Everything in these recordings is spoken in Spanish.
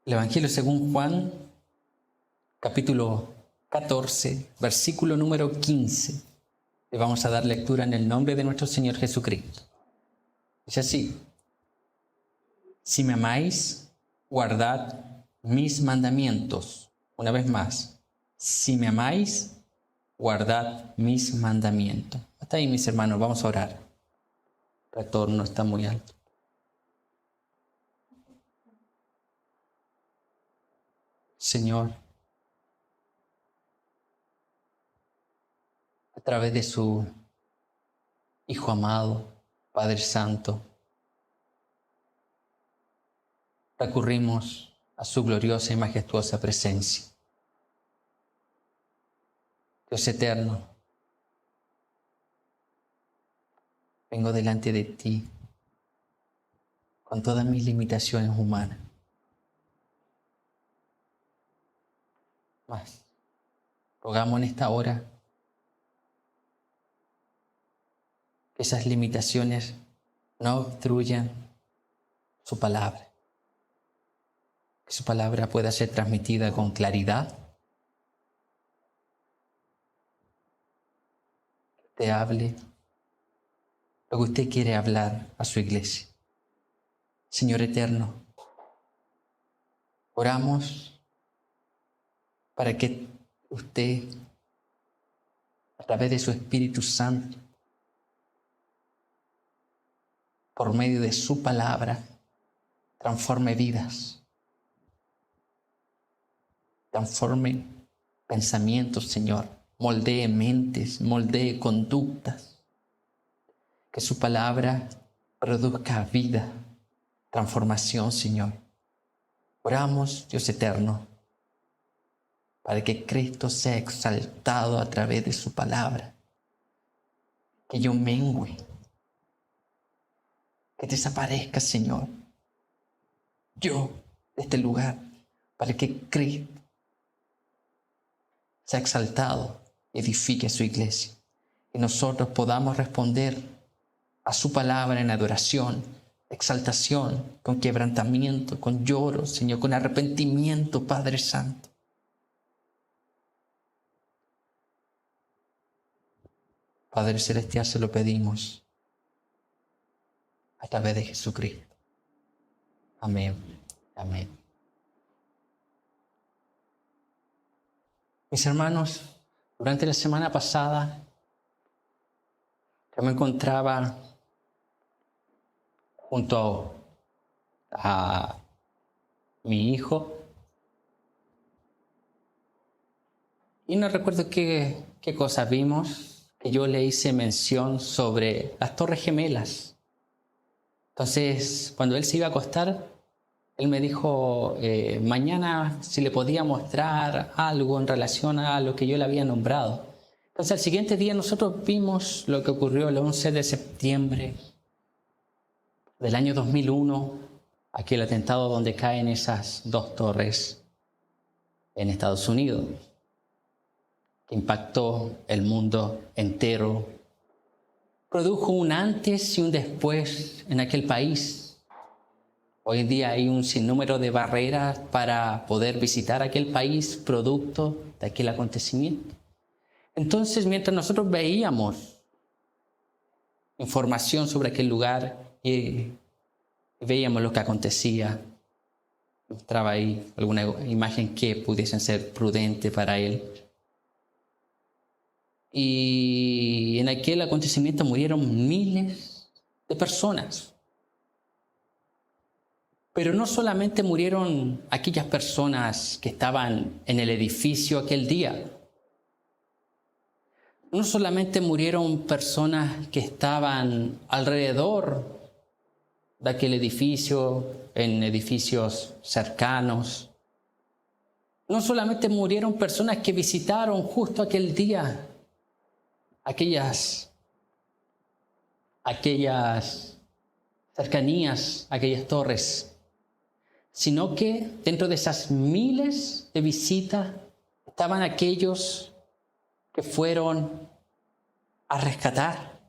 El Evangelio según Juan, capítulo 14, versículo número 15. Le vamos a dar lectura en el nombre de nuestro Señor Jesucristo. Dice así: si me amáis, guardad mis mandamientos. Una vez más, si me amáis, guardad mis mandamientos. Hasta ahí, mis hermanos, vamos a orar. El retorno está muy alto. Señor, a través de su Hijo amado, Padre Santo, recurrimos a su gloriosa y majestuosa presencia. Dios eterno, vengo delante de ti con todas mis limitaciones humanas. Mas rogamos en esta hora que esas limitaciones no obstruyan su palabra. Que su palabra pueda ser transmitida con claridad. Que te hable lo que usted quiere hablar a su iglesia. Señor eterno, oramos para que usted, a través de su Espíritu Santo, por medio de su palabra, transforme vidas, transforme pensamientos, Señor, moldee mentes, moldee conductas, que su palabra produzca vida, transformación, Señor. Oramos, Dios eterno, para que Cristo sea exaltado a través de su palabra, que yo mengüe, que desaparezca, Señor, yo de este lugar, para que Cristo sea exaltado y edifique su iglesia. Y nosotros podamos responder a su palabra en adoración, exaltación, con quebrantamiento, con lloro, Señor, con arrepentimiento, Padre Santo. Padre Celestial, se lo pedimos a través de Jesucristo. Amén. Amén. Mis hermanos, durante la semana pasada yo me encontraba junto a mi hijo y no recuerdo qué cosa vimos, que yo le hice mención sobre las Torres Gemelas. Entonces, cuando él se iba a acostar, él me dijo mañana si le podía mostrar algo en relación a lo que yo le había nombrado. Entonces, al siguiente día nosotros vimos lo que ocurrió el 11 de septiembre del año 2001, aquel atentado donde caen esas dos torres en Estados Unidos, que impactó el mundo entero, produjo un antes y un después en aquel país. Hoy en día hay un sinnúmero de barreras para poder visitar aquel país producto de aquel acontecimiento. Entonces, mientras nosotros veíamos información sobre aquel lugar y veíamos lo que acontecía, mostraba ahí alguna imagen que pudiesen ser prudente para él. Y en aquel acontecimiento murieron miles de personas. Pero no solamente murieron aquellas personas que estaban en el edificio aquel día. No solamente murieron personas que estaban alrededor de aquel edificio, en edificios cercanos. No solamente murieron personas que visitaron justo aquel día aquellas cercanías, aquellas torres, sino que dentro de esas miles de visitas estaban aquellos que fueron a rescatar.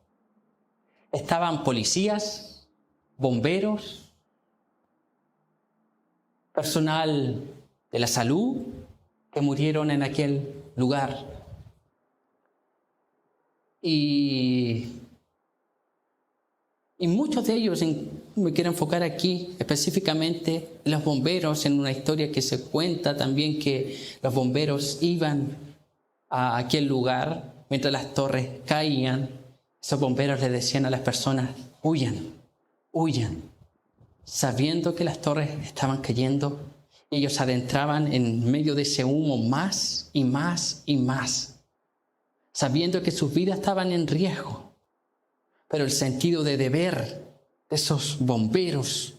Estaban policías, bomberos, personal de la salud que murieron en aquel lugar. Y muchos de ellos, me quiero enfocar aquí específicamente en los bomberos, en una historia que se cuenta también que los bomberos iban a aquel lugar mientras las torres caían. Esos bomberos le decían a las personas: huyan, huyan, sabiendo que las torres estaban cayendo. Ellos adentraban en medio de ese humo más y más y más, sabiendo que sus vidas estaban en riesgo. Pero el sentido de deber de esos bomberos,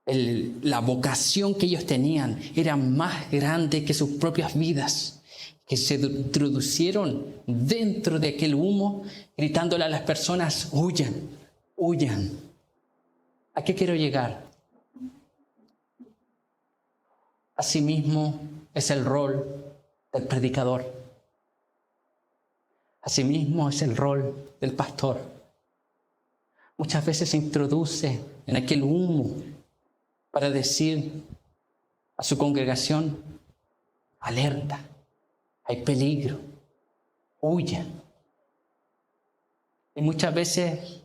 la vocación que ellos tenían, era más grande que sus propias vidas, que se introducieron dentro de aquel humo, gritándole a las personas: huyan, huyan. ¿A qué quiero llegar? Asimismo es el rol del predicador. Asimismo es el rol del pastor. Muchas veces se introduce en aquel humo para decir a su congregación: alerta, hay peligro, huyan. Y muchas veces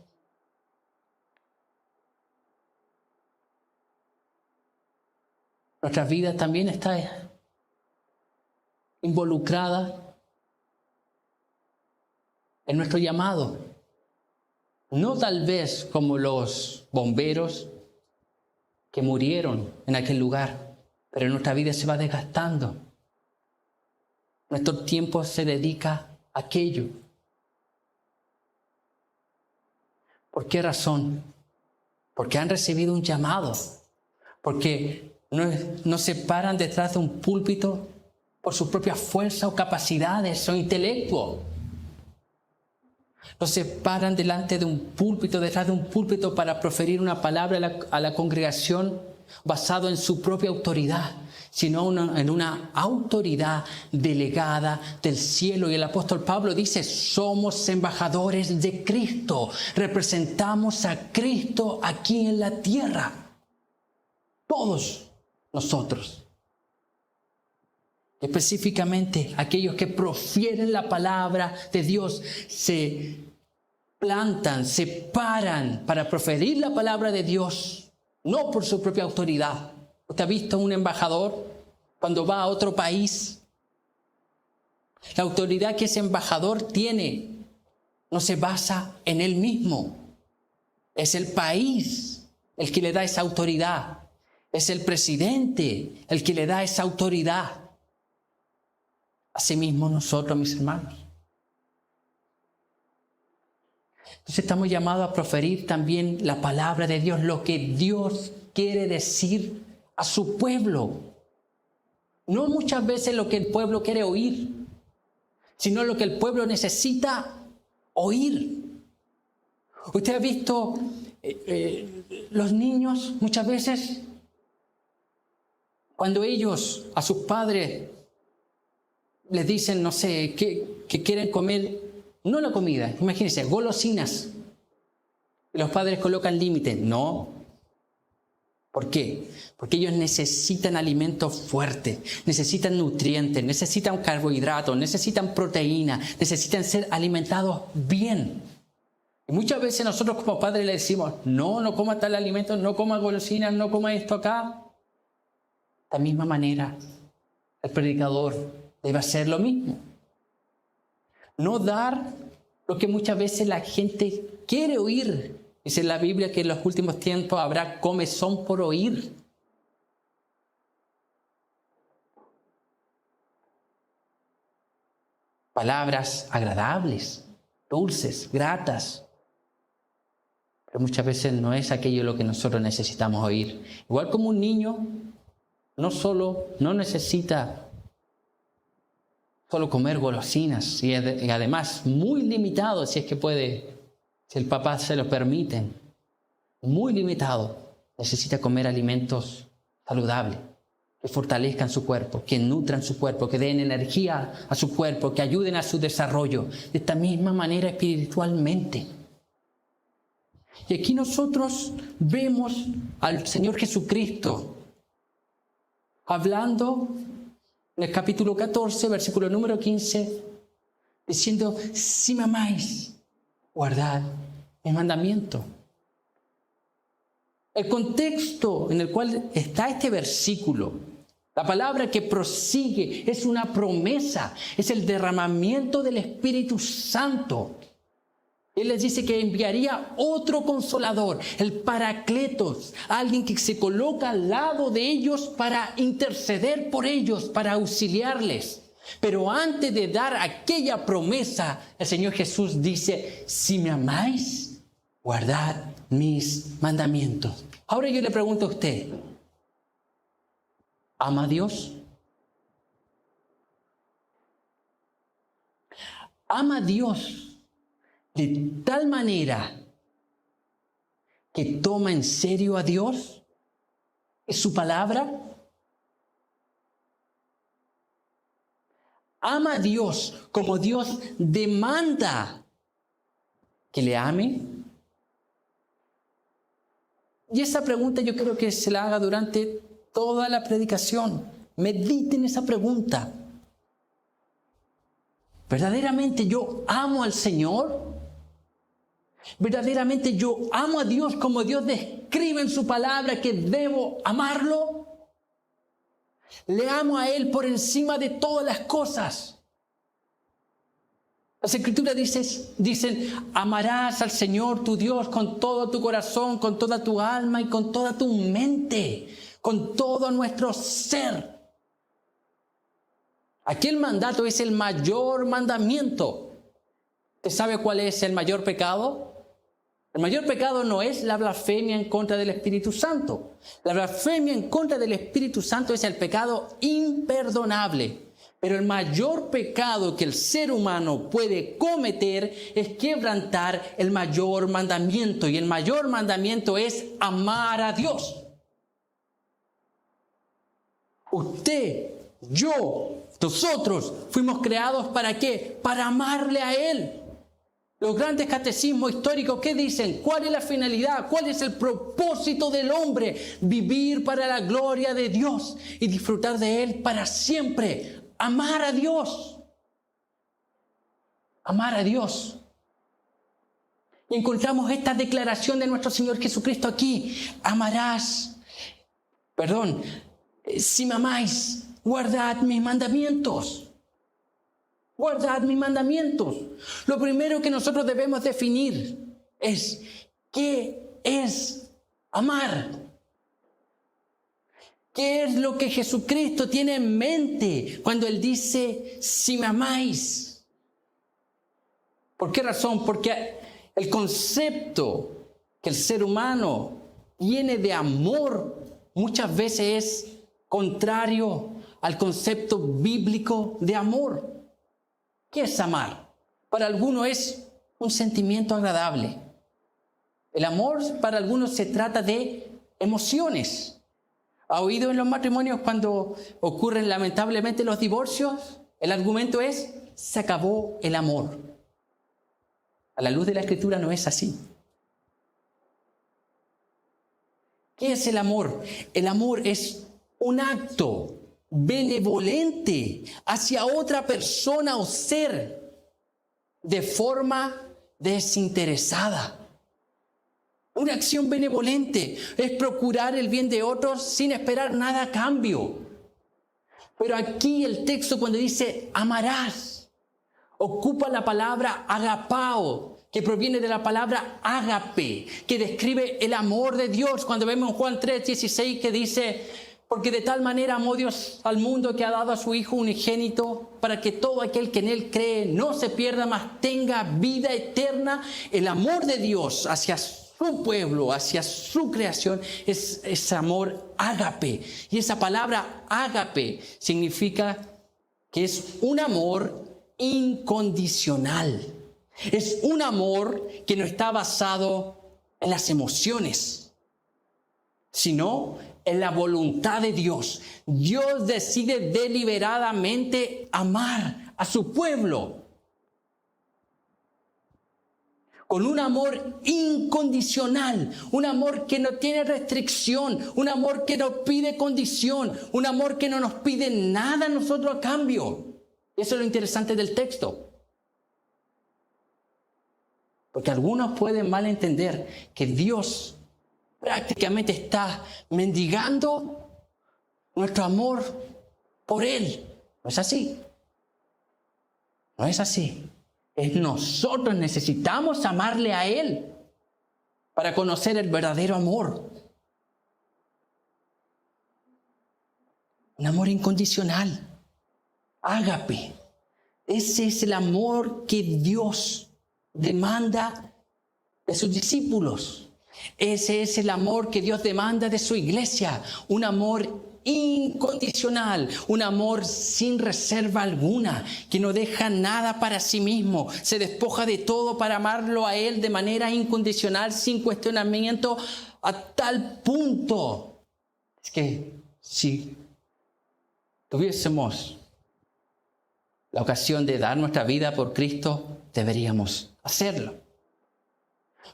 nuestra vida también está involucrada en nuestro llamado. No tal vez como los bomberos que murieron en aquel lugar, pero nuestra vida se va desgastando. Nuestro tiempo se dedica a aquello. ¿Por qué razón? Porque han recibido un llamado. Porque no se paran detrás de un púlpito por su propia fuerza o capacidades o intelecto. No se paran delante de un púlpito, detrás de un púlpito para proferir una palabra a la congregación basado en su propia autoridad, sino en una autoridad delegada del cielo. Y el apóstol Pablo dice: somos embajadores de Cristo, representamos a Cristo aquí en la tierra. Todos nosotros. Específicamente aquellos que profieren la palabra de Dios se plantan, se paran para proferir la palabra de Dios, no por su propia autoridad. ¿Usted ha visto un embajador cuando va a otro país? La autoridad que ese embajador tiene no se basa en él mismo. Es el país el que le da esa autoridad. Es el presidente el que le da esa autoridad. Asimismo nosotros, mis hermanos. Entonces estamos llamados a proferir también la palabra de Dios, lo que Dios quiere decir a su pueblo. No muchas veces lo que el pueblo quiere oír, sino lo que el pueblo necesita oír. Usted ha visto los niños muchas veces, cuando ellos a sus padres les dicen, no sé, que quieren comer, no la comida, imagínense, golosinas. Y los padres colocan límites. No. ¿Por qué? Porque ellos necesitan alimentos fuertes, necesitan nutrientes, necesitan carbohidratos, necesitan proteína, necesitan ser alimentados bien. Y muchas veces nosotros como padres le decimos: no coma tal alimento, no coma golosinas, no coma esto acá. De la misma manera, el predicador debe hacer lo mismo. No dar lo que muchas veces la gente quiere oír. Dice la Biblia que en los últimos tiempos habrá comezón por oír. Palabras agradables, dulces, gratas. Pero muchas veces no es aquello lo que nosotros necesitamos oír. Igual como un niño, no necesita solo comer golosinas, y además muy limitado, si es que puede, si el papá se lo permite, muy limitado. Necesita comer alimentos saludables, que fortalezcan su cuerpo, que nutran su cuerpo, que den energía a su cuerpo, que ayuden a su desarrollo. De esta misma manera espiritualmente. Y aquí nosotros vemos al Señor Jesucristo hablando en el capítulo 14, versículo número 15, diciendo, si me amáis, guardad mi mandamiento. El contexto en el cual está este versículo, la palabra que prosigue es una promesa, es el derramamiento del Espíritu Santo. Él les dice que enviaría otro consolador, el Paracletos, alguien que se coloca al lado de ellos para interceder por ellos, para auxiliarles. Pero antes de dar aquella promesa, el Señor Jesús dice, si me amáis, guardad mis mandamientos. Ahora yo le pregunto a usted, ¿ama a Dios? ¿Ama a Dios de tal manera que toma en serio a Dios? ¿Es su palabra? ¿Ama a Dios como Dios demanda que le ame? Y esa pregunta yo creo que se la haga durante toda la predicación. Mediten esa pregunta. ¿Verdaderamente yo amo al Señor? ¿Verdaderamente yo amo a Dios como Dios describe en su palabra que debo amarlo? Le amo a Él por encima de todas las cosas. Las Escrituras dicen, amarás al Señor tu Dios con todo tu corazón, con toda tu alma y con toda tu mente, con todo nuestro ser. Aquel mandato es el mayor mandamiento. ¿Usted sabe cuál es el mayor pecado? El mayor pecado no es la blasfemia en contra del Espíritu Santo. La blasfemia en contra del Espíritu Santo es el pecado imperdonable. Pero el mayor pecado que el ser humano puede cometer es quebrantar el mayor mandamiento. Y el mayor mandamiento es amar a Dios. Usted, yo, nosotros fuimos creados ¿para qué? Para amarle a Él. Los grandes catecismos históricos, ¿qué dicen? ¿Cuál es la finalidad? ¿Cuál es el propósito del hombre? Vivir para la gloria de Dios y disfrutar de Él para siempre. Amar a Dios. Amar a Dios. Y encontramos esta declaración de nuestro Señor Jesucristo aquí. Si me amáis, guardad mis mandamientos. Guardad mis mandamientos. Lo primero que nosotros debemos definir es ¿qué es amar? ¿Qué es lo que Jesucristo tiene en mente cuando Él dice, si me amáis? ¿Por qué razón? Porque el concepto que el ser humano tiene de amor muchas veces es contrario al concepto bíblico de amor. ¿Qué es amar? Para algunos es un sentimiento agradable. El amor para algunos se trata de emociones. ¿Ha oído en los matrimonios cuando ocurren lamentablemente los divorcios? El argumento es, se acabó el amor. A la luz de la Escritura no es así. ¿Qué es el amor? El amor es un acto benevolente hacia otra persona o ser de forma desinteresada. Una acción benevolente es procurar el bien de otros sin esperar nada a cambio. Pero aquí el texto cuando dice amarás, ocupa la palabra agapao, que proviene de la palabra ágape, que describe el amor de Dios. Cuando vemos en Juan 3:16 que dice, porque de tal manera amó Dios al mundo que ha dado a su Hijo unigénito para que todo aquel que en Él cree no se pierda, mas tenga vida eterna. El amor de Dios hacia su pueblo, hacia su creación, es amor ágape. Y esa palabra ágape significa que es un amor incondicional. Es un amor que no está basado en las emociones, sino en la voluntad de Dios. Dios decide deliberadamente amar a su pueblo. con un amor incondicional, un amor que no tiene restricción, un amor que no pide condición, un amor que no nos pide nada a nosotros a cambio. Eso es lo interesante del texto. Porque algunos pueden malentender que Dios prácticamente está mendigando nuestro amor por Él. No es así. No es así. Es nosotros necesitamos amarle a Él para conocer el verdadero amor. Un amor incondicional. Ágape. Ese es el amor que Dios demanda de sus discípulos. Ese es el amor que Dios demanda de su iglesia. Un amor incondicional, un amor sin reserva alguna, que no deja nada para sí mismo, se despoja de todo para amarlo a Él de manera incondicional, sin cuestionamiento, a tal punto. Es que si tuviésemos la ocasión de dar nuestra vida por Cristo, deberíamos hacerlo.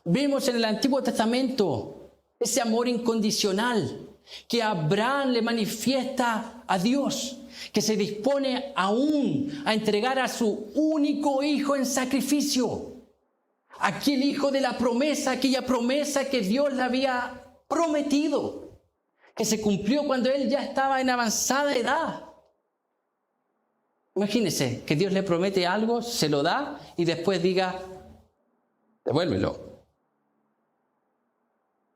Vemos en el Antiguo Testamento ese amor incondicional que Abraham le manifiesta a Dios, que se dispone aún a entregar a su único hijo en sacrificio. Aquel hijo de la promesa, aquella promesa que Dios le había prometido, que se cumplió cuando él ya estaba en avanzada edad. Imagínense que Dios le promete algo, se lo da y después diga, devuélvelo.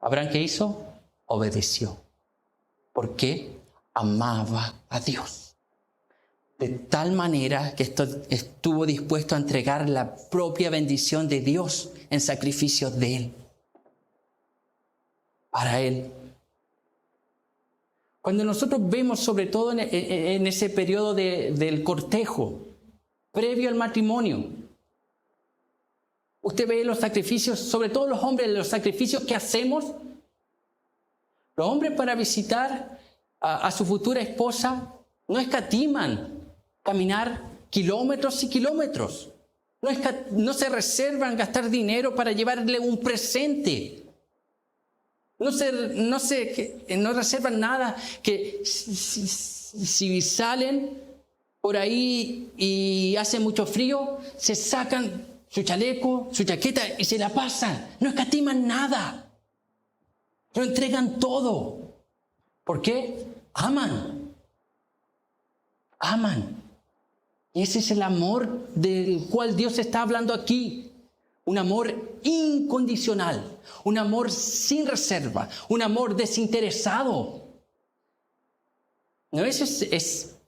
¿Abraham qué hizo? Obedeció. ¿Por qué? Amaba a Dios. De tal manera que estuvo dispuesto a entregar la propia bendición de Dios en sacrificio de Él. Para Él. Cuando nosotros vemos, sobre todo en ese periodo del cortejo, previo al matrimonio, usted ve los sacrificios, sobre todo los hombres, los sacrificios que hacemos. Los hombres para visitar a su futura esposa no escatiman caminar kilómetros y kilómetros. No se reservan gastar dinero para llevarle un presente. No reservan nada que si salen por ahí y hace mucho frío, se sacan su chaleco, su chaqueta y se la pasan. No escatiman nada. Lo entregan todo. ¿Por qué? Aman. Aman. Y ese es el amor del cual Dios está hablando aquí. Un amor incondicional. Un amor sin reserva. Un amor desinteresado. ¿No es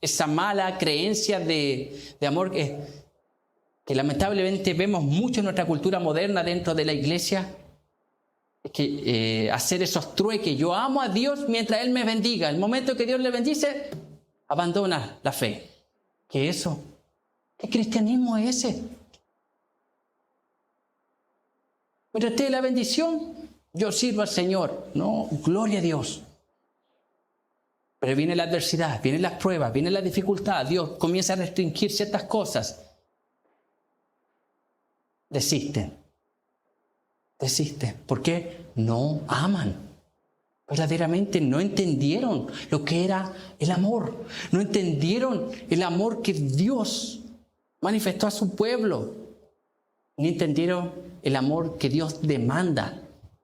esa mala creencia de amor que lamentablemente vemos mucho en nuestra cultura moderna dentro de la iglesia? Es que hacer esos trueques. Yo amo a Dios mientras Él me bendiga. El momento que Dios le bendice, abandona la fe. ¿Qué es eso? ¿Qué cristianismo es ese? Mientras esté la bendición, yo sirvo al Señor. No, gloria a Dios. Pero viene la adversidad, vienen las pruebas, viene la dificultad. Dios comienza a restringir ciertas cosas. Desisten. ¿Por qué? No aman. Verdaderamente no entendieron lo que era el amor. No entendieron el amor que Dios manifestó a su pueblo. Ni entendieron el amor que Dios demanda.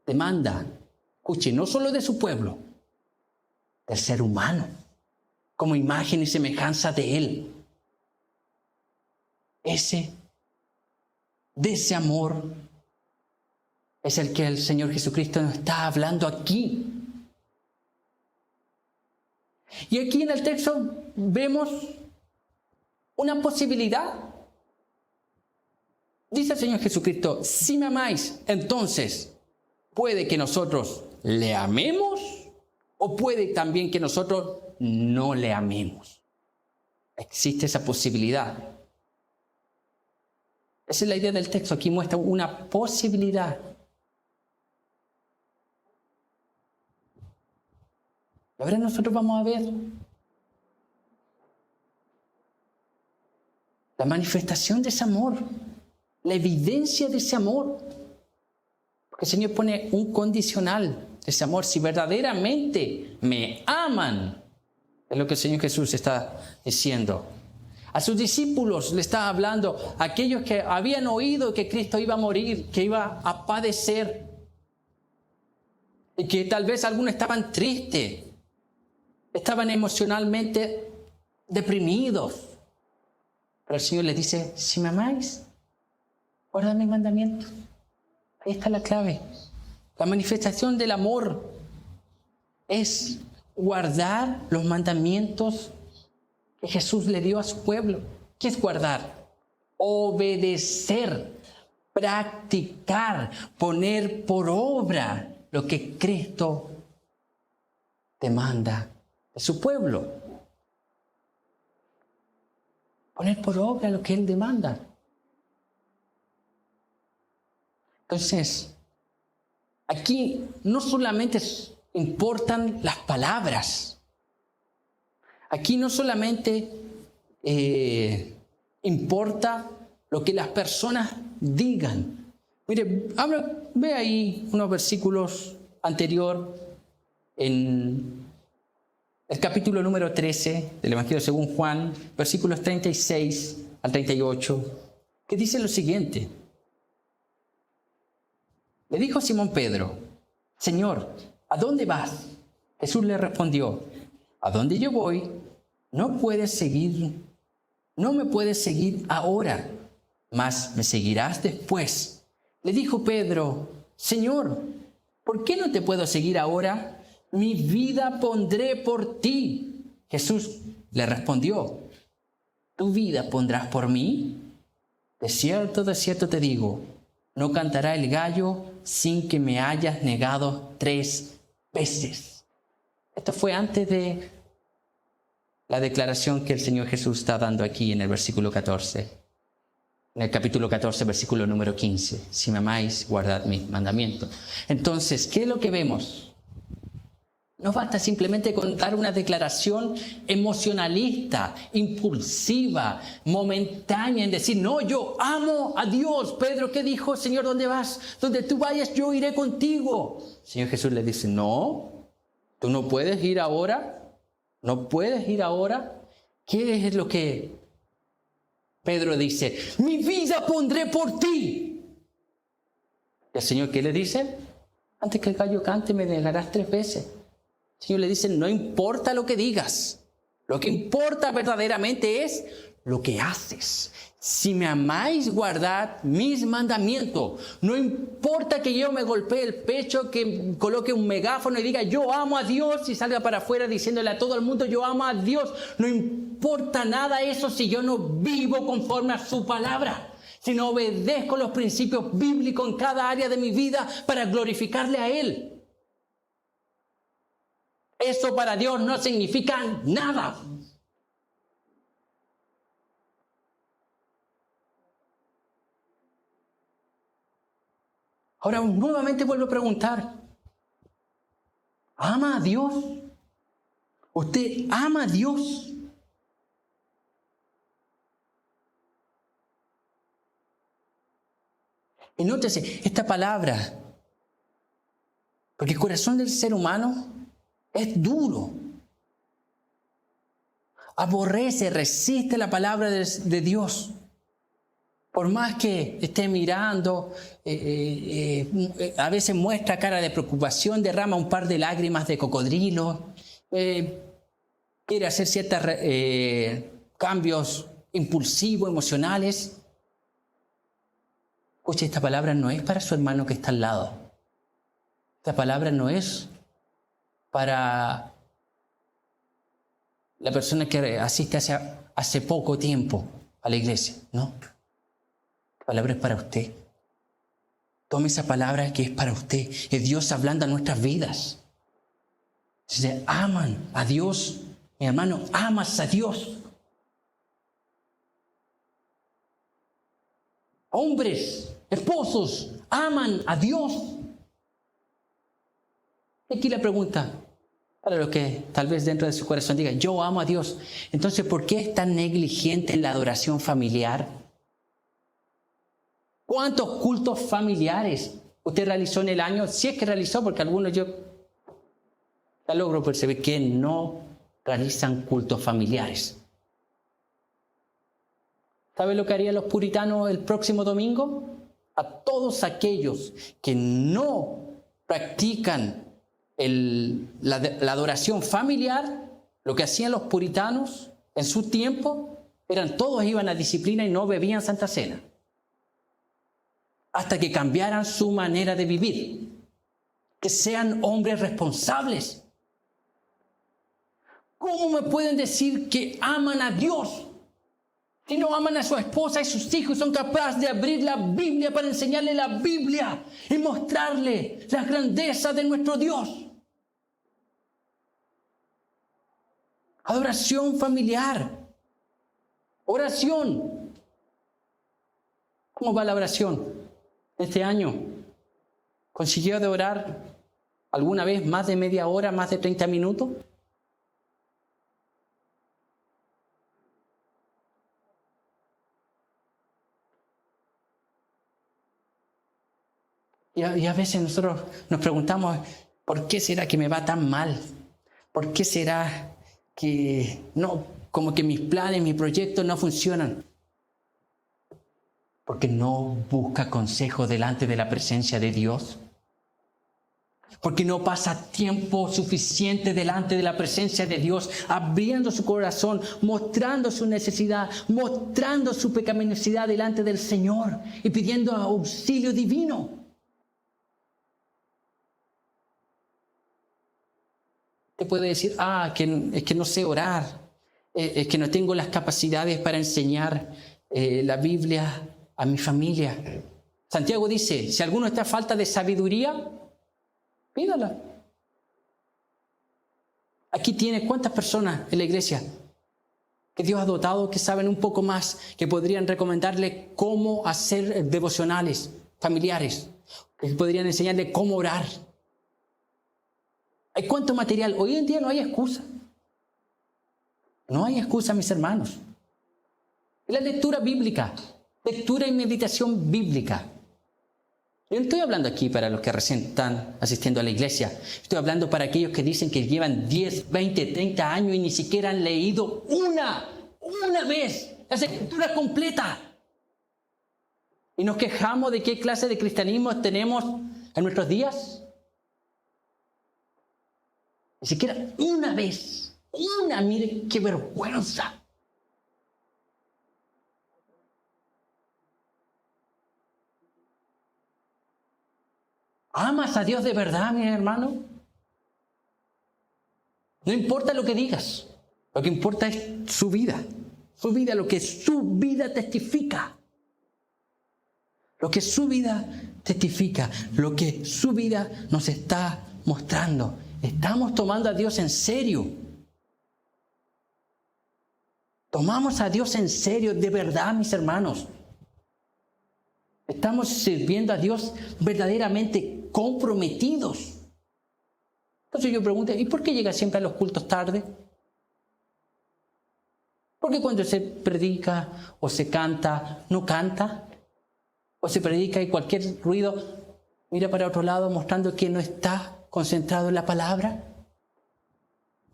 Escuche, no solo de su pueblo, del ser humano, como imagen y semejanza de Él. De ese amor es el que el Señor Jesucristo nos está hablando aquí. Y aquí en el texto vemos una posibilidad. Dice el Señor Jesucristo, si me amáis, entonces puede que nosotros le amemos o puede también que nosotros no le amemos. Existe esa posibilidad. Esa es la idea del texto. Aquí muestra una posibilidad. Y ahora nosotros vamos a ver la manifestación de ese amor, la evidencia de ese amor. Porque el Señor pone un condicional de ese amor. Si verdaderamente me aman, es lo que el Señor Jesús está diciendo. A sus discípulos le está hablando, a aquellos que habían oído que Cristo iba a morir, que iba a padecer. Y que tal vez algunos estaban tristes, estaban emocionalmente deprimidos. Pero el Señor les dice, si me amáis, guardad mis mandamientos. Ahí está la clave. La manifestación del amor es guardar los mandamientos que Jesús le dio a su pueblo. ¿Qué es guardar? Obedecer, practicar, poner por obra lo que Cristo demanda de su pueblo. Poner por obra lo que Él demanda. Entonces, aquí no solamente importan las palabras. Aquí no solamente importa lo que las personas digan. Mire, ve ahí unos versículos anterior en el capítulo número 13 del Evangelio según Juan, versículos 36 al 38, que dice lo siguiente. Le dijo Simón Pedro, Señor, ¿a dónde vas? Jesús le respondió, a donde yo voy, no me puedes seguir ahora, mas me seguirás después. Le dijo Pedro, Señor, ¿por qué no te puedo seguir ahora? Mi vida pondré por ti. Jesús le respondió, ¿tu vida pondrás por mí? De cierto te digo, no cantará el gallo sin que me hayas negado 3 veces. Esto fue antes de la declaración que el Señor Jesús está dando aquí en el versículo 14. En el capítulo 14, versículo número 15. Si me amáis, guardad mis mandamientos. Entonces, ¿qué es lo que vemos? No basta simplemente con dar una declaración emocionalista, impulsiva, momentánea, en decir, no, yo amo a Dios. Pedro, ¿qué dijo? Señor, ¿dónde vas? Donde tú vayas, yo iré contigo. El Señor Jesús le dice, no, tú no puedes ir ahora. No puedes ir ahora. ¿Qué es lo que Pedro dice? Mi vida pondré por ti. ¿Y el Señor qué le dice? Antes que el gallo cante me negarás 3 veces. El Señor le dice, no importa lo que digas. Lo que importa verdaderamente es lo que haces. Si me amáis, guardad mis mandamientos. No importa que yo me golpee el pecho, que coloque un megáfono y diga, yo amo a Dios, y salga para afuera diciéndole a todo el mundo, yo amo a Dios. No importa nada eso si yo no vivo conforme a su palabra. Si no obedezco los principios bíblicos en cada área de mi vida para glorificarle a Él. Eso para Dios no significa nada. Ahora nuevamente vuelvo a preguntar, ¿ama a Dios? ¿Usted ama a Dios? Y nótese esta palabra, porque el corazón del ser humano es duro. Aborrece, resiste la palabra de Dios. Por más que esté mirando, a veces muestra cara de preocupación, derrama un par de lágrimas de cocodrilo, quiere hacer ciertos cambios impulsivos, emocionales. Escuche, esta palabra no es para su hermano que está al lado. Esta palabra no es para la persona que asiste hace poco tiempo a la iglesia, ¿no? La palabra es para usted. Tome esa palabra que es para usted. Es Dios hablando a nuestras vidas. Si se aman a Dios, mi hermano, amas a Dios. Hombres, esposos, aman a Dios. Y aquí la pregunta, para los que tal vez dentro de su corazón digan, yo amo a Dios. Entonces, ¿por qué es tan negligente en la adoración familiar? ¿Cuántos cultos familiares usted realizó en el año, si es que realizó, porque algunos yo ya logro percibir que no realizan cultos familiares. ¿Sabe lo que harían los puritanos el próximo domingo? A todos aquellos que no practican la adoración familiar, lo que hacían los puritanos en su tiempo, todos iban a disciplina y no bebían Santa Cena. Hasta que cambiaran su manera de vivir. Que sean hombres responsables. ¿Cómo me pueden decir que aman a Dios si no aman a su esposa y sus hijos? Son capaces de abrir la Biblia para enseñarle la Biblia y mostrarle la grandeza de nuestro Dios. Adoración familiar. Oración. ¿Cómo va la oración este año? ¿Consiguió de orar alguna vez más de media hora, más de 30 minutos? Y a veces nosotros nos preguntamos, ¿por qué será que me va tan mal? ¿Por qué será que no, como que mis planes, mis proyectos no funcionan? Porque no busca consejo delante de la presencia de Dios. Porque no pasa tiempo suficiente delante de la presencia de Dios, abriendo su corazón, mostrando su necesidad, mostrando su pecaminosidad delante del Señor y pidiendo auxilio divino. Te puede decir, es que no sé orar, es que no tengo las capacidades para enseñar la Biblia a mi familia. Santiago dice, si alguno está a falta de sabiduría, pídala. Aquí tiene cuántas personas en la iglesia que Dios ha dotado, que saben un poco más, que podrían recomendarle cómo hacer devocionales familiares, que podrían enseñarle cómo orar. Hay cuánto material. Hoy en día no hay excusa. No hay excusa, mis hermanos. La lectura bíblica, lectura y meditación bíblica. Yo no estoy hablando aquí para los que recién están asistiendo a la iglesia. Estoy hablando para aquellos que dicen que llevan 10, 20, 30 años y ni siquiera han leído una vez la escritura completa. Y nos quejamos de qué clase de cristianismo tenemos en nuestros días. Ni siquiera una vez. Mire qué vergüenza. ¿Amas a Dios de verdad, mi hermano? No importa lo que digas. Lo que importa es su vida. Su vida, lo que su vida testifica. Lo que su vida testifica. Lo que su vida nos está mostrando. Estamos tomando a Dios en serio. Tomamos a Dios en serio, de verdad, mis hermanos. Estamos sirviendo a Dios verdaderamente comprometidos. Entonces yo pregunto, ¿y por qué llega siempre a los cultos tarde? ¿Por qué cuando se predica o se canta, no canta? O se predica y cualquier ruido mira para otro lado mostrando que no está concentrado en la palabra?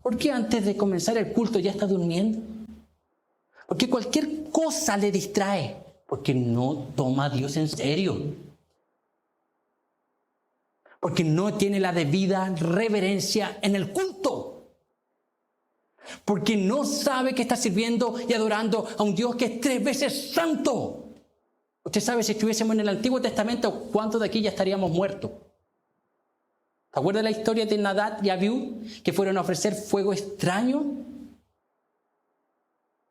¿Por qué antes de comenzar el culto ya está durmiendo? Porque cualquier cosa le distrae. Porque no toma a Dios en serio. Porque no tiene la debida reverencia en el culto. Porque no sabe que está sirviendo y adorando a un Dios que es 3 veces santo. Usted sabe, si estuviésemos en el Antiguo Testamento, ¿cuántos de aquí ya estaríamos muertos? ¿Se acuerda de la historia de Nadab y Abiú, que fueron a ofrecer fuego extraño?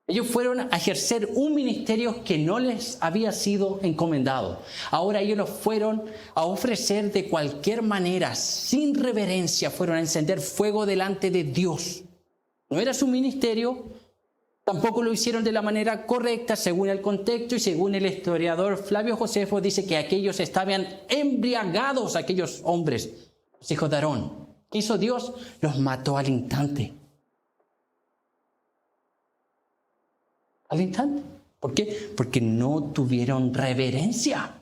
Ellos fueron a ejercer un ministerio que no les había sido encomendado. Ahora ellos lo fueron a ofrecer de cualquier manera, sin reverencia, fueron a encender fuego delante de Dios. No era su ministerio, tampoco lo hicieron de la manera correcta según el contexto, y según el historiador Flavio Josefo dice que aquellos estaban embriagados, aquellos hombres, los hijos de Aarón. ¿Qué hizo Dios? Los mató al instante. Al instante. ¿Por qué? Porque no tuvieron reverencia.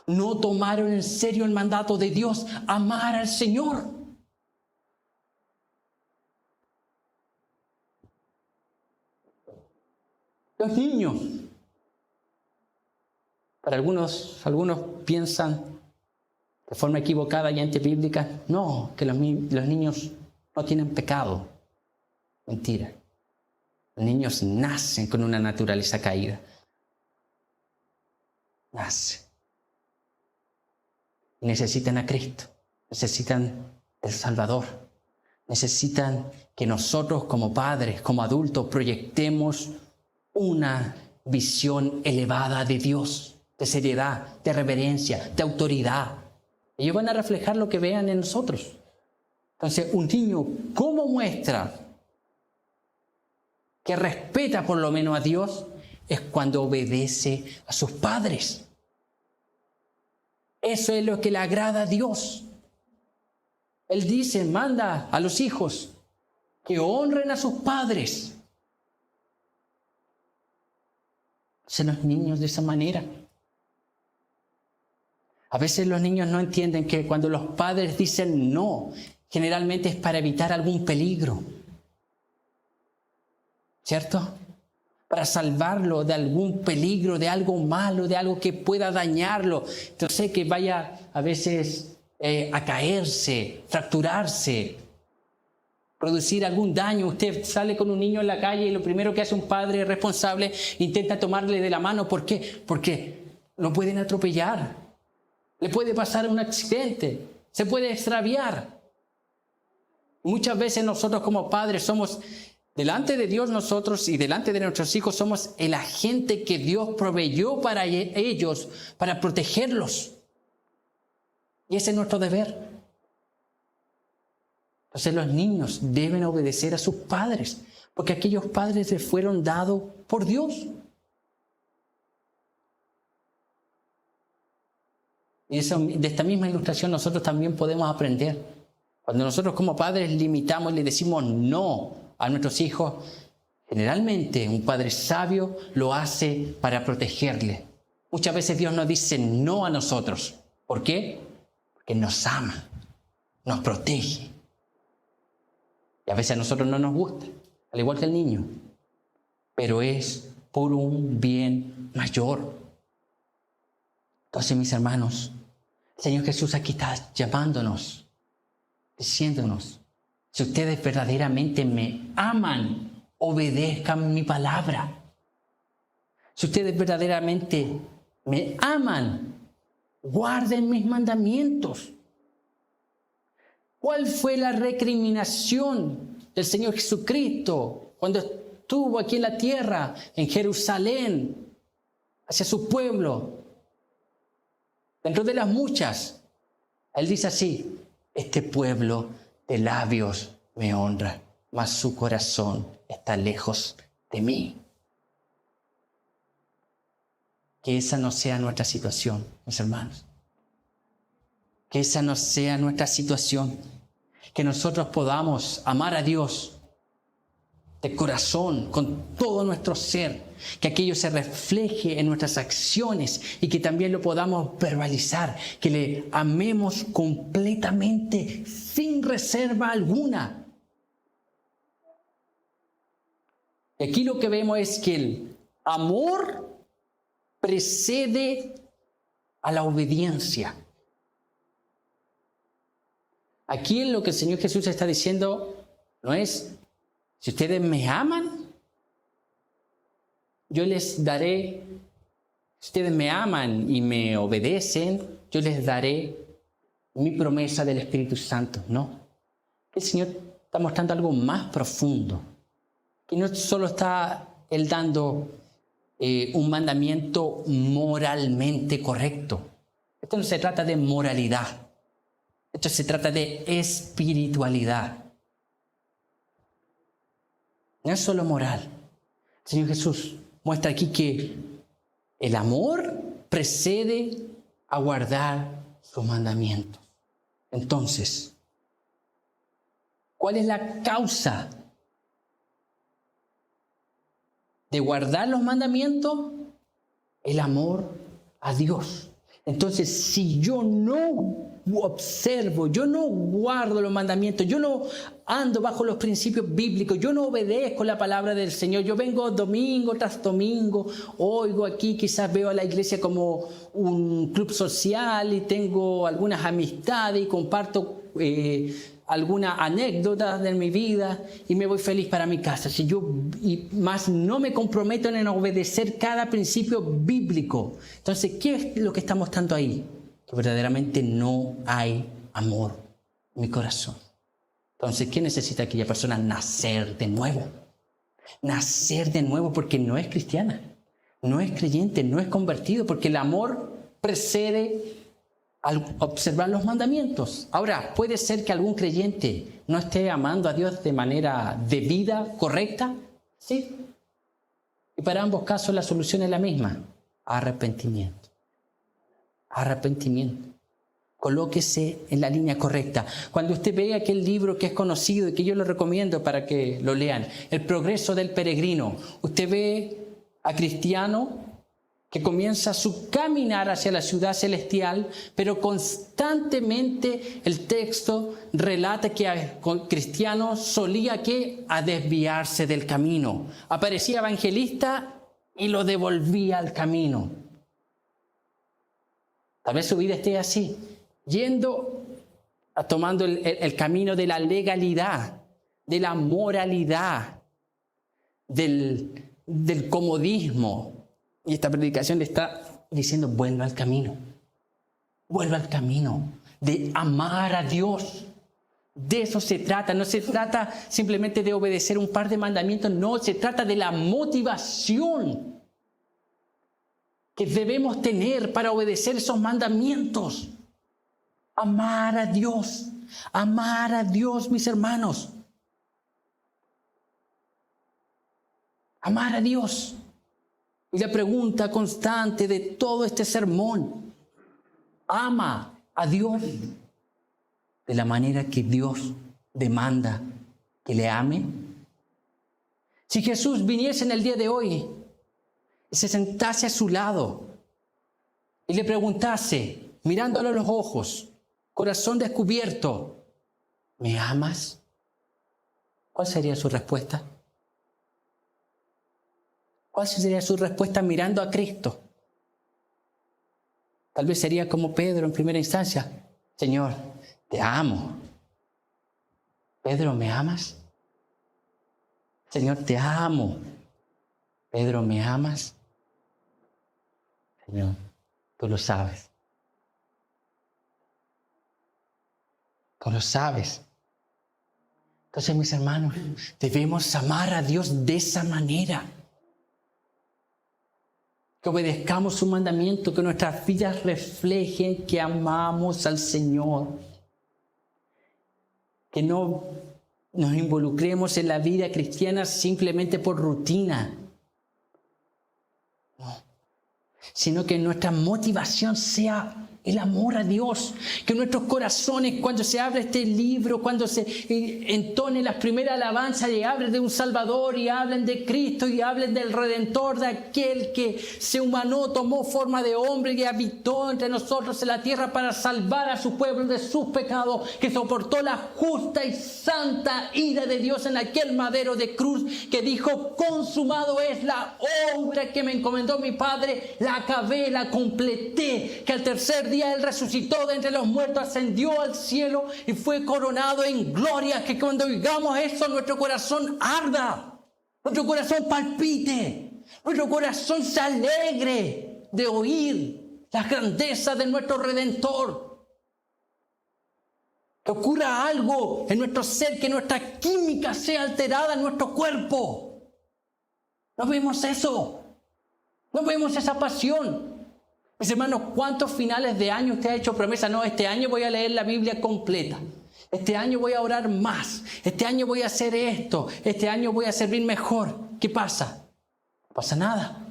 no tomaron en serio el mandato de Dios, amar al Señor. Los niños. Para algunos piensan de forma equivocada y antibíblica, no, que los niños no tienen pecado. Mentira. Los niños nacen con una naturaleza caída. Nacen. Y necesitan a Cristo. Necesitan el Salvador. Necesitan que nosotros como padres, como adultos, proyectemos una visión elevada de Dios, de seriedad, de reverencia, de autoridad. Ellos van a reflejar lo que vean en nosotros. Entonces, un niño, ¿cómo muestra que respeta por lo menos a Dios? Es cuando obedece a sus padres. Eso es lo que le agrada a Dios. Él dice, manda a los hijos que honren a sus padres. Hacen los niños de esa manera. A veces los niños no entienden que cuando los padres dicen no, generalmente es para evitar algún peligro. ¿Cierto? Para salvarlo de algún peligro, de algo malo, de algo que pueda dañarlo. Entonces que vaya a veces a caerse, fracturarse, producir algún daño. Usted sale con un niño en la calle y lo primero que hace un padre responsable intenta tomarle de la mano. ¿Por qué? Porque lo pueden atropellar. Le puede pasar un accidente. Se puede extraviar. Muchas veces nosotros como padres somos, delante de Dios nosotros y delante de nuestros hijos, somos el agente que Dios proveyó para ellos, para protegerlos. Y ese es nuestro deber. Entonces los niños deben obedecer a sus padres, porque aquellos padres les fueron dados por Dios. Y de esta misma ilustración nosotros también podemos aprender. Cuando nosotros como padres limitamos y le decimos no a nuestros hijos, generalmente un padre sabio lo hace para protegerle. Muchas veces Dios nos dice no a nosotros. ¿Por qué? Porque nos ama, nos protege. Y a veces a nosotros no nos gusta, al igual que el niño. Pero es por un bien mayor. Entonces, mis hermanos, el Señor Jesús aquí está llamándonos, diciéndonos, si ustedes verdaderamente me aman, obedezcan mi palabra. Si ustedes verdaderamente me aman, guarden mis mandamientos. ¿Cuál fue la recriminación del Señor Jesucristo cuando estuvo aquí en la tierra, en Jerusalén, hacia su pueblo? Dentro de las muchas, Él dice así, este pueblo de labios me honra, mas su corazón está lejos de mí. Que esa no sea nuestra situación, mis hermanos. Que esa no sea nuestra situación. Que nosotros podamos amar a Dios de corazón, con todo nuestro ser. Que aquello se refleje en nuestras acciones y que también lo podamos verbalizar. Que le amemos completamente, sin reserva alguna. Y aquí lo que vemos es que el amor precede a la obediencia. Aquí lo que el Señor Jesús está diciendo no es, si ustedes me aman, yo les daré, si ustedes me aman y me obedecen, yo les daré mi promesa del Espíritu Santo. No, el Señor está mostrando algo más profundo. Que no solo está Él dando un mandamiento moralmente correcto. Esto no se trata de moralidad. Esto se trata de espiritualidad. No es solo moral. El Señor Jesús muestra aquí que el amor precede a guardar sus mandamientos. Entonces, ¿cuál es la causa de guardar los mandamientos? El amor a Dios. Entonces, si yo no observo, yo no guardo los mandamientos, yo no ando bajo los principios bíblicos, yo no obedezco la palabra del Señor, yo vengo domingo tras domingo, oigo aquí, quizás veo a la iglesia como un club social y tengo algunas amistades y comparto alguna anécdota de mi vida y me voy feliz para mi casa. Si yo más no me comprometo en obedecer cada principio bíblico, entonces, ¿qué es lo que está mostrando ahí? Que verdaderamente no hay amor en mi corazón. Entonces, ¿qué necesita aquella persona? Nacer de nuevo. Nacer de nuevo, porque no es cristiana, no es creyente, no es convertido, porque el amor precede al observar los mandamientos. Ahora, puede ser que algún creyente no esté amando a Dios de manera debida, correcta, ¿sí? Y para ambos casos la solución es la misma: arrepentimiento. Arrepentimiento. Colóquese en la línea correcta. Cuando usted ve aquel libro que es conocido y que yo lo recomiendo para que lo lean, El progreso del peregrino, usted ve a cristiano que comienza su caminar hacia la ciudad celestial, pero constantemente el texto relata que el cristiano solía a desviarse del camino. Aparecía evangelista y lo devolvía al camino. Tal vez su vida esté así, tomando el camino de la legalidad, de la moralidad, del comodismo. Y esta predicación le está diciendo: vuelva al camino de amar a Dios. De eso se trata. No se trata simplemente de obedecer un par de mandamientos, no, se trata de la motivación que debemos tener para obedecer esos mandamientos. Amar a Dios, mis hermanos. Amar a Dios. Y la pregunta constante de todo este sermón: ¿ama a Dios de la manera que Dios demanda que le ame? Si Jesús viniese en el día de hoy y se sentase a su lado y le preguntase, mirándolo a los ojos, corazón descubierto, ¿me amas? ¿Cuál sería su respuesta? ¿Cuál sería su respuesta mirando a Cristo? Tal vez sería como Pedro en primera instancia: Señor, te amo. Pedro, ¿me amas? Señor, te amo. Pedro, ¿me amas? Señor, tú lo sabes. Tú lo sabes. Entonces, mis hermanos, debemos amar a Dios de esa manera. Que obedezcamos su mandamiento, que nuestras vidas reflejen que amamos al Señor. Que no nos involucremos en la vida cristiana simplemente por rutina. No. Sino que nuestra motivación sea el amor a Dios. Que nuestros corazones, cuando se abre este libro, cuando se entone las primeras alabanzas y hablen de un Salvador y hablen de Cristo y hablen del Redentor, de aquel que se humanó, tomó forma de hombre y habitó entre nosotros en la tierra para salvar a su pueblo de sus pecados, que soportó la justa y santa ira de Dios en aquel madero de cruz, que dijo: consumado es, la obra que me encomendó mi Padre, la acabé, la completé, que al tercer día Él resucitó de entre los muertos, ascendió al cielo y fue coronado en gloria. Que cuando oigamos eso, nuestro corazón arda, nuestro corazón palpite, nuestro corazón se alegre de oír las grandezas de nuestro Redentor. Que ocurra algo en nuestro ser, que nuestra química sea alterada en nuestro cuerpo. No vemos eso, no vemos esa pasión. Mis hermanos, ¿cuántos finales de año usted ha hecho promesa? No, este año voy a leer la Biblia completa. Este año voy a orar más. Este año voy a hacer esto. Este año voy a servir mejor. ¿Qué pasa? No pasa nada.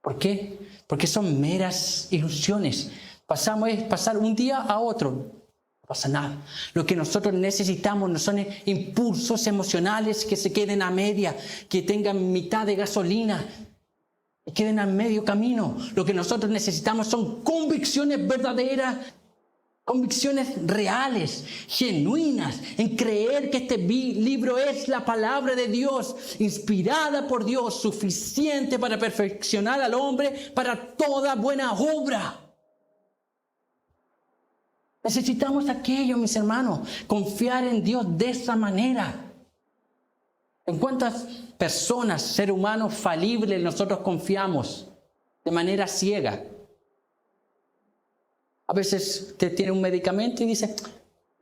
¿Por qué? Porque son meras ilusiones. Pasar un día a otro. No pasa nada. Lo que nosotros necesitamos no son impulsos emocionales que se queden a media, que tengan mitad de gasolina. y queden a medio camino. Lo que nosotros necesitamos son convicciones verdaderas, convicciones reales, genuinas, en creer que este libro es la palabra de Dios, inspirada por Dios, suficiente para perfeccionar al hombre para toda buena obra. Necesitamos aquello, mis hermanos, confiar en Dios de esa manera. ¿En cuántas personas, seres humanos falibles, nosotros confiamos de manera ciega? A veces usted tiene un medicamento y dice,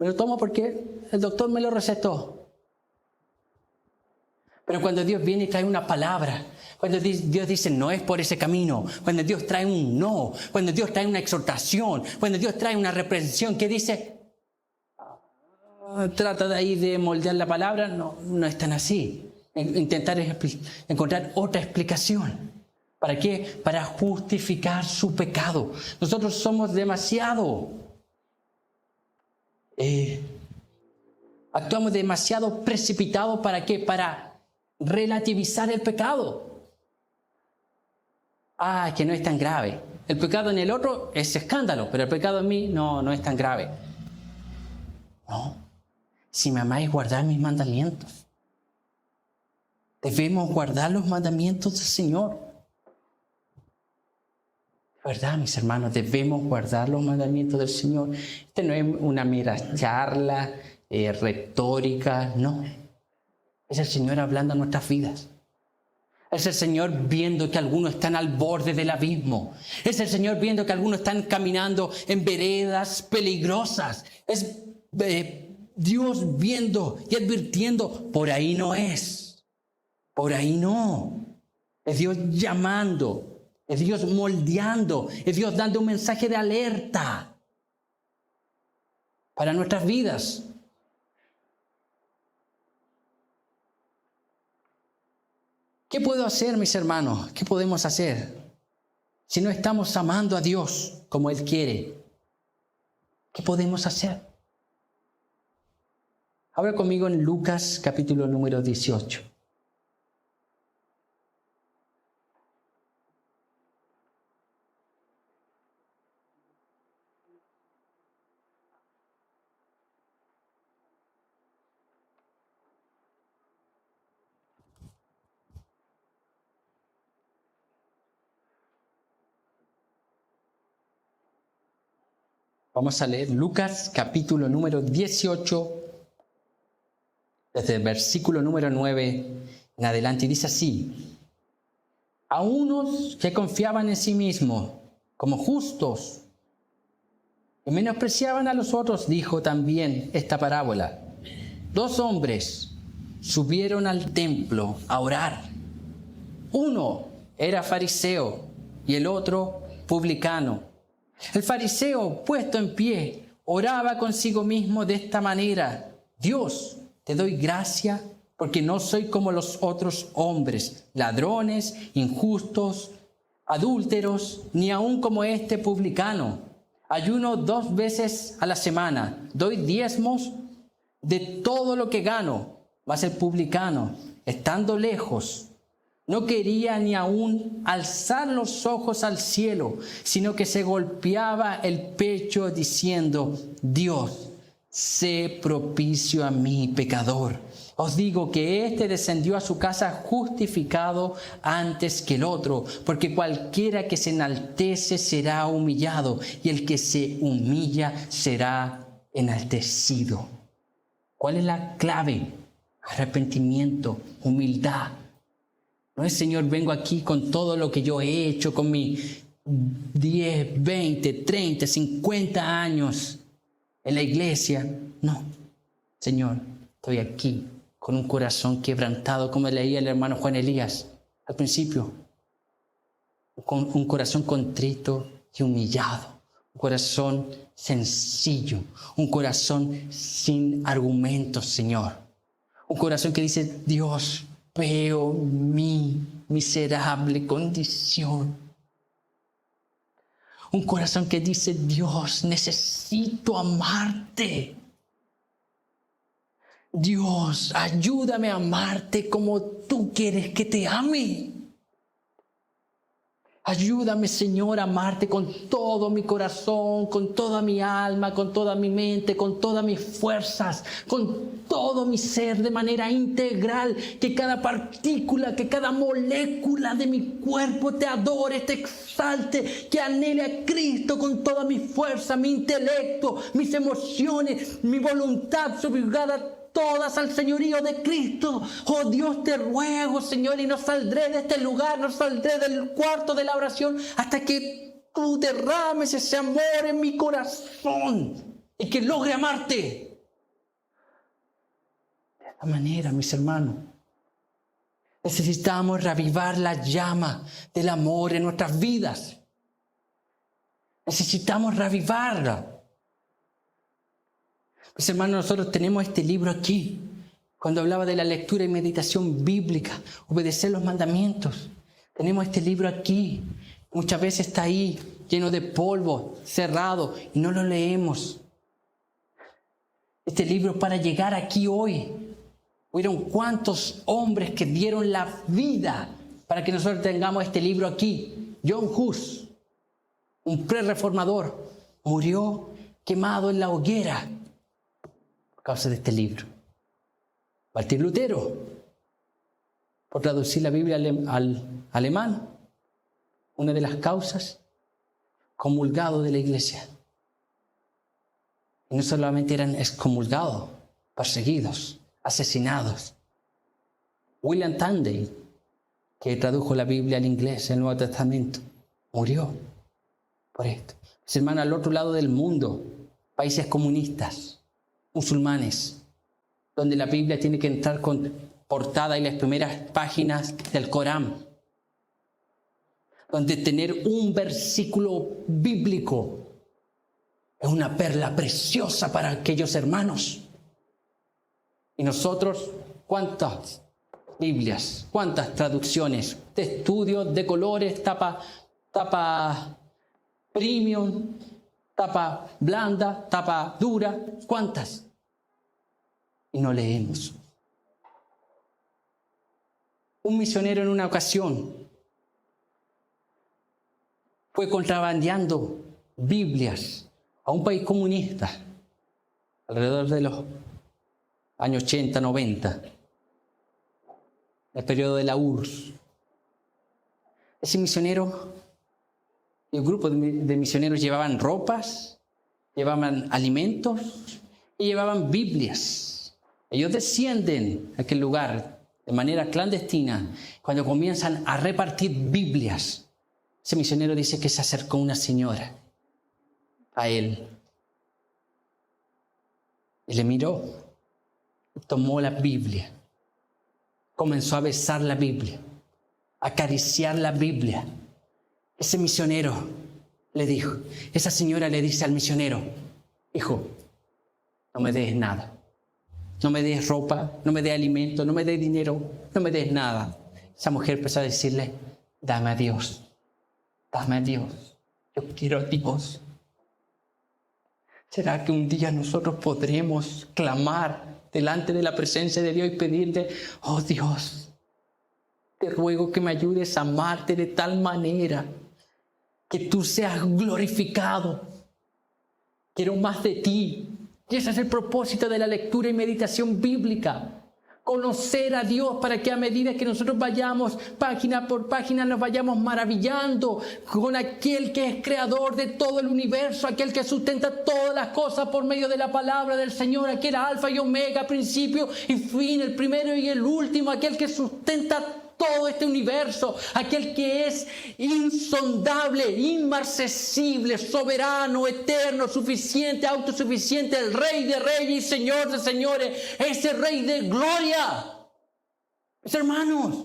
me lo tomo porque el doctor me lo recetó. Pero cuando Dios viene y trae una palabra, cuando Dios dice no es por ese camino, cuando Dios trae un no, cuando Dios trae una exhortación, cuando Dios trae una reprensión que dice, trata de ahí de moldear la palabra, no es tan así. Intentar encontrar otra explicación. ¿Para qué? Para justificar su pecado. Nosotros somos demasiado, actuamos demasiado precipitados. ¿Para qué? Para relativizar el pecado. Que no es tan grave. El pecado en el otro es escándalo, pero el pecado en mí no es tan grave. No. Si me amáis, guardad mis mandamientos. Debemos guardar los mandamientos del Señor. ¿Verdad, mis hermanos? Debemos guardar los mandamientos del Señor. Este no es una mera charla retórica, no. Es el Señor hablando a nuestras vidas. Es el Señor viendo que algunos están al borde del abismo. Es el Señor viendo que algunos están caminando en veredas peligrosas. Es Dios viendo y advirtiendo, por ahí no es. Por ahí no. Es Dios llamando. Es Dios moldeando, es Dios dando un mensaje de alerta para nuestras vidas. ¿Qué puedo hacer, mis hermanos? ¿Qué podemos hacer si no estamos amando a Dios como Él quiere? ¿Qué podemos hacer? Habla conmigo en Lucas capítulo número 18. Vamos a leer Lucas capítulo número 18, desde el versículo número 9 en adelante, y dice así: a unos que confiaban en sí mismos como justos y menospreciaban a los otros, dijo también esta parábola. 2 hombres subieron al templo a orar. Uno era fariseo y el otro publicano. El fariseo, puesto en pie, oraba consigo mismo de esta manera: Dios, te doy gracia porque no soy como los otros hombres, ladrones, injustos, adúlteros, ni aun como este publicano. Ayuno 2 veces a la semana, doy diezmos de todo lo que gano. Mas el publicano, estando lejos, no quería ni aún alzar los ojos al cielo, sino que se golpeaba el pecho diciendo: Dios, sé propicio a mí, pecador. Os digo que éste descendió a su casa justificado antes que el otro, porque cualquiera que se enaltece será humillado, y el que se humilla será enaltecido. ¿Cuál es la clave? Arrepentimiento, humildad. No es: Señor, vengo aquí con todo lo que yo he hecho, con mis 10, 20, 30, 50 años en la iglesia. No, Señor, estoy aquí con un corazón quebrantado, como leía el hermano Juan Elías al principio. Con un corazón contrito y humillado. Un corazón sencillo. Un corazón sin argumentos, Señor. Un corazón que dice: Dios, veo mi miserable condición. Un corazón que dice: Dios, necesito amarte. Dios, ayúdame a amarte como tú quieres que te ame. Ayúdame, Señor, a amarte con todo mi corazón, con toda mi alma, con toda mi mente, con todas mis fuerzas, con todo mi ser de manera integral. Que cada partícula, que cada molécula de mi cuerpo te adore, te exalte, que anhele a Cristo con toda mi fuerza, mi intelecto, mis emociones, mi voluntad subjugada todas al señorío de Cristo. Oh Dios, te ruego, Señor, y no saldré de este lugar, no saldré del cuarto de la oración hasta que tú derrames ese amor en mi corazón y que logre amarte. De esta manera, mis hermanos, necesitamos reavivar la llama del amor en nuestras vidas. Necesitamos reavivarla. Mis hermanos, nosotros tenemos este libro aquí. Cuando hablaba de la lectura y meditación bíblica, obedecer los mandamientos. Tenemos este libro aquí. Muchas veces está ahí, lleno de polvo, cerrado, y no lo leemos. Este libro para llegar aquí hoy. Hubieron cuántos hombres que dieron la vida para que nosotros tengamos este libro aquí. John Hus, un pre-reformador, murió quemado en la hoguera por causa de este libro. Martín Lutero, por traducir la Biblia al alemán, una de las causas, comulgado de la iglesia. Y no solamente eran excomulgados, perseguidos, asesinados. William Tyndale, que tradujo la Biblia al inglés, el Nuevo Testamento, murió por esto. Mis hermanos, al otro lado del mundo, países comunistas, musulmanes, donde la Biblia tiene que entrar con portada y las primeras páginas del Corán, donde tener un versículo bíblico es una perla preciosa para aquellos hermanos. Y nosotros, ¿cuántas Biblias, cuántas traducciones de estudios, de colores, tapa premium, tapa blanda, tapa dura? ¿Cuántas? Y no leemos. Un misionero en una ocasión fue contrabandeando Biblias a un país comunista alrededor de los años 80, 90, el periodo de la URSS. Ese misionero y un grupo de misioneros llevaban ropas, llevaban alimentos y llevaban Biblias. Ellos descienden a aquel lugar de manera clandestina. Cuando comienzan a repartir Biblias, ese misionero dice que se acercó una señora a él y le miró, tomó la Biblia, comenzó a besar la Biblia, a acariciar la Biblia. Ese misionero le dijo, esa señora le dice al misionero, hijo, no me des nada. No me des ropa, no me des alimento, no me des dinero, no me des nada. Esa mujer empezó a decirle, dame a Dios, dame a Dios, yo quiero a Dios. ¿Será que un día nosotros podremos clamar delante de la presencia de Dios y pedirle, oh Dios, te ruego que me ayudes a amarte de tal manera que tú seas glorificado? Quiero más de ti. Y ese es el propósito de la lectura y meditación bíblica. Conocer a Dios para que a medida que nosotros vayamos página por página nos vayamos maravillando con aquel que es creador de todo el universo, aquel que sustenta todas las cosas por medio de la palabra del Señor, aquel alfa y omega, principio y fin, el primero y el último, aquel que sustenta todo este universo, aquel que es insondable, inmarcesible, soberano, eterno, suficiente, autosuficiente, el Rey de reyes y Señor de señores, ese Rey de gloria. Mis hermanos,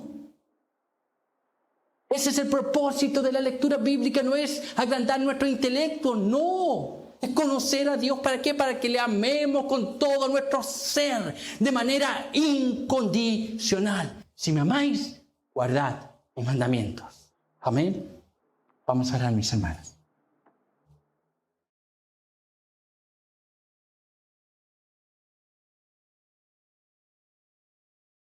ese es el propósito de la lectura bíblica, no es agrandar nuestro intelecto, no. Es conocer a Dios. ¿Para qué? Para que le amemos con todo nuestro ser, de manera incondicional. Si me amáis, guardad mis mandamientos. Amén. Vamos a orar, mis hermanos.